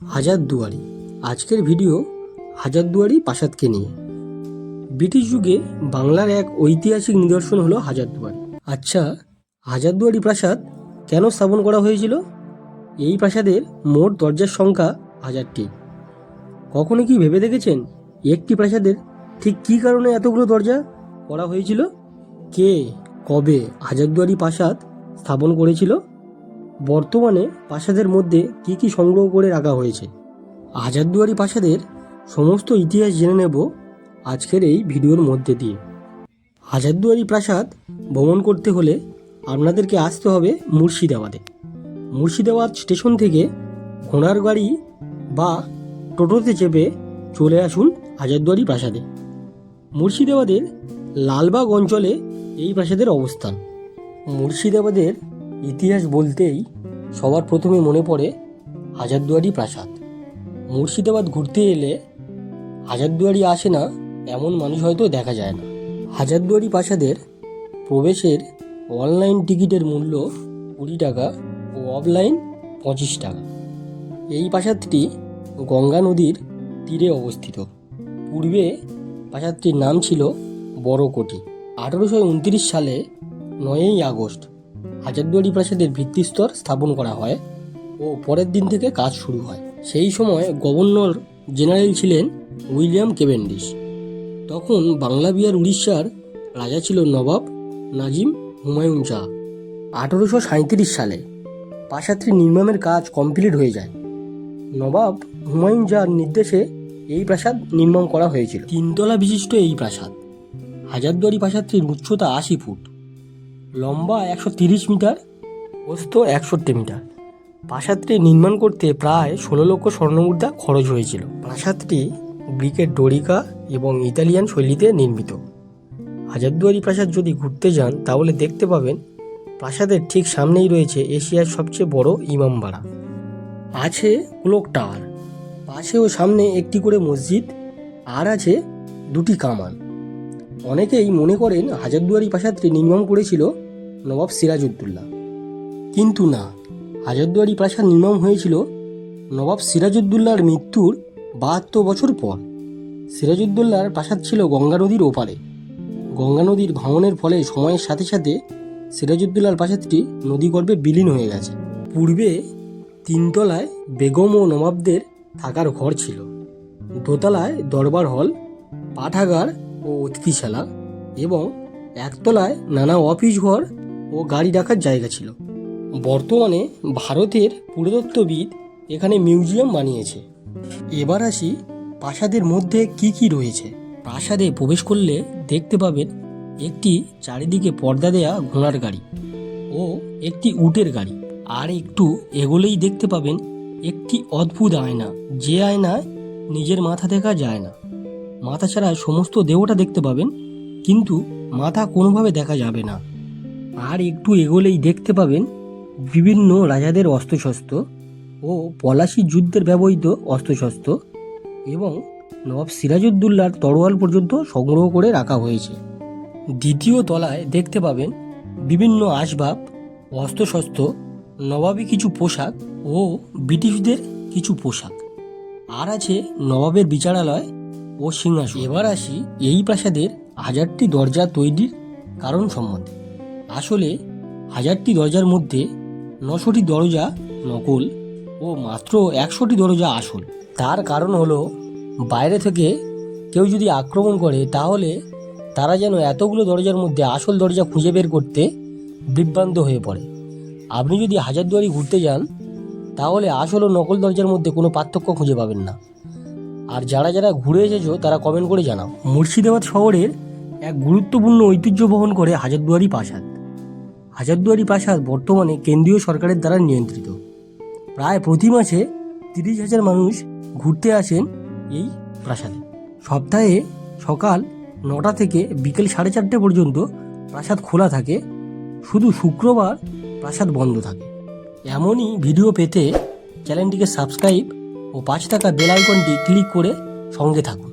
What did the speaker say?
হাজারদুয়ারি। আজকের ভিডিও হাজারদুয়ারি প্রাসাদকে নিয়ে। ব্রিটিশ যুগে বাংলার এক ঐতিহাসিক নিদর্শন হলো হাজারদুয়ারি। আচ্ছা, হাজারদুয়ারি প্রাসাদ কেন স্থাপন করা হয়েছিল? এই প্রাসাদের মোট দরজার সংখ্যা 1000টি। কখনো কি ভেবে দেখেছেন একটি প্রাসাদের ঠিক কী কারণে এতগুলো দরজা করা হয়েছিল? কে কবে হাজারদুয়ারি প্রাসাদ স্থাপন করেছিল? বর্তমানে প্রাসাদের মধ্যে কি কি সংগ্রহ করে রাখা হয়েছে? হাজারদুয়ারি প্রাসাদের সমস্ত ইতিহাস জেনে নেব আজকের এই ভিডিওর মধ্যে দিয়ে। হাজারদুয়ারি প্রাসাদ ভ্রমণ করতে হলে আপনাদেরকে আসতে হবে মুর্শিদাবাদে। মুর্শিদাবাদ স্টেশন থেকে ঘোড়ার গাড়ি বা টোটোতে চেপে চলে আসুন হাজারদুয়ারি প্রাসাদে। মুর্শিদাবাদের লালবাগ অঞ্চলে এই প্রাসাদের অবস্থান। মুর্শিদাবাদের ইতিহাস বলতেই সবার প্রথমে মনে পড়ে হাজারদুয়ারি প্রাসাদ। মুর্শিদাবাদ ঘুরতে এলে হাজারদুয়ারি আসে না এমন মানুষ হয়তো দেখা যায় না। হাজারদুয়ারি প্রাসাদের প্রবেশের অনলাইন টিকিটের মূল্য 20 টাকা ও অফলাইন 25 টাকা। এই প্রাসাদটি গঙ্গা নদীর তীরে অবস্থিত। পূর্বে প্রাসাদটির নাম ছিল বড়কোটি। 1829 সালে 9ই আগস্ট হাজারদুয়ারি প্রাসাদের ভিত্তিস্তর স্থাপন করা হয় ও পরের দিন থেকে কাজ শুরু হয়। সেই সময় গভর্নর জেনারেল ছিলেন উইলিয়াম কেভেন্ডিশ। তখন বাংলা বিহার উড়িষ্যার রাজা ছিল নবাব নাজিম হুমায়ুন শাহ। 1837 সালে প্রাসাদটির নির্মাণের কাজ কমপ্লিট হয়ে যায়। নবাব হুমায়ুন শাহর নির্দেশে এই প্রাসাদ নির্মাণ করা হয়েছিল। 3 তলা বিশিষ্ট এই প্রাসাদ। হাজারদুয়ারি প্রাসাদটির উচ্চতা 80 ফুট, লম্বা 130 মিটার, প্রস্থ 61 মিটার। প্রাসাদটি নির্মাণ করতে প্রায় 16 লক্ষ স্বর্ণমুদ্রা খরচ হয়েছিল। প্রাসাদটি ব্রিকেট ডোরিকা এবং ইতালিয়ান শৈলীতে নির্মিত। হাজারদুয়ারি প্রাসাদ যদি ঘুরতে যান তাহলে দেখতে পাবেন প্রাসাদের ঠিক সামনেই রয়েছে এশিয়ার সবচেয়ে বড় ইমামবাড়া। আছে ক্লক টাওয়ার, পাশে ও সামনে একটি করে মসজিদ, আর আছে 2টি কামান। অনেকেই মনে করেন হাজারদুয়ারি প্রাসাদটি নির্মাণ করেছিল নবাব সিরাজউদ্দৌলা, কিন্তু না। হাজারদুয়ারি প্রাসাদ নির্মাণ হয়েছিল নবাব সিরাজউদ্দৌলার মৃত্যুর 72 বছর পর। সিরাজউদ্দৌলার প্রাসাদ ছিল গঙ্গা নদীর ওপারে। গঙ্গা নদীর ভাঙনের ফলে সময়ের সাথে সাথে সিরাজউদ্দৌলার প্রাসাদটি নদীগর্ভে বিলীন হয়ে গেছে। পূর্বে 3 তলায় বেগম ও নবাবদের থাকার ঘর ছিল, দোতলায় দরবার হল, পাঠাগার ও অতিথিশালা এবং 1 তলায় নানা অফিস ঘর ও গাড়ি রাখার জায়গা ছিল। বর্তমানে ভারতের পুরাতত্ত্ববিদ এখানে মিউজিয়াম বানিয়েছে। এবার আসি প্রাসাদের মধ্যে কি কি রয়েছে। প্রাসাদে প্রবেশ করলে দেখতে পাবেন একটি চারিদিকে পর্দা দেয়া ঘোড়ার গাড়ি ও একটি উটের গাড়ি। আর একটু এগোলেই দেখতে পাবেন একটি অদ্ভুত আয়না, যে আয়নায় নিজের মাথা দেখা যায় না। মাথা ছাড়া সমস্ত দেহটা দেখতে পাবেন, কিন্তু মাথা কোনোভাবে দেখা যাবে না। আর একটু এগোলেই দেখতে পাবেন বিভিন্ন রাজাদের অস্ত্রশস্ত্র ও পলাশি যুদ্ধের ব্যবহৃত অস্ত্রশস্ত্র এবং নবাব সিরাজউদ্দৌলার তরোয়াল পর্যন্ত সংগ্রহ করে রাখা হয়েছে। 2য় তলায় দেখতে পাবেন বিভিন্ন আসবাব, অস্ত্রশস্ত্র, নবাবী কিছু পোশাক ও ব্রিটিশদের কিছু পোশাক। আর আছে নবাবের বিচারালয় ও সিংহাসন। এবার আসি এই প্রাসাদের 1000টি দরজা তৈরির কারণ সম্বন্ধে। আসলে 1000টি দরজার মধ্যে 900টি দরজা নকল ও মাত্র 100টি দরজা আসল। তার কারণ হলো বাইরে থেকে কেউ যদি আক্রমণ করে তাহলে তারা যেন এতগুলো দরজার মধ্যে আসল দরজা খুঁজে বের করতে বিভ্রান্ত হয়ে পড়ে। আপনি যদি হাজারদুয়ারি ঘুরতে যান তাহলে আসল ও নকল দরজার মধ্যে কোনো পার্থক্য খুঁজে পাবেন না। আর যারা যারা ঘুরে এসেছো তারা কমেন্ট করে জানাও। মুর্শিদাবাদ শহরের এক গুরুত্বপূর্ণ ঐতিহ্য বহন করে হাজারদুয়ারি প্রাসাদ। হাজারদুয়ারি প্রাসাদ বর্তমানে কেন্দ্রীয় সরকারের দ্বারা নিয়ন্ত্রিত। প্রায় প্রতি মাসে 30,000 মানুষ ঘুরতে আসেন এই প্রাসাদে। সপ্তাহে সকাল 9টা থেকে বিকেল 4:30 পর্যন্ত প্রাসাদ খোলা থাকে, শুধু শুক্রবার প্রাসাদ বন্ধ থাকে। এমনই ভিডিও পেতে চ্যানেলটিকে সাবস্ক্রাইব ও 5 টাকা বেল আইকনটি ক্লিক করে সঙ্গে থাকুন।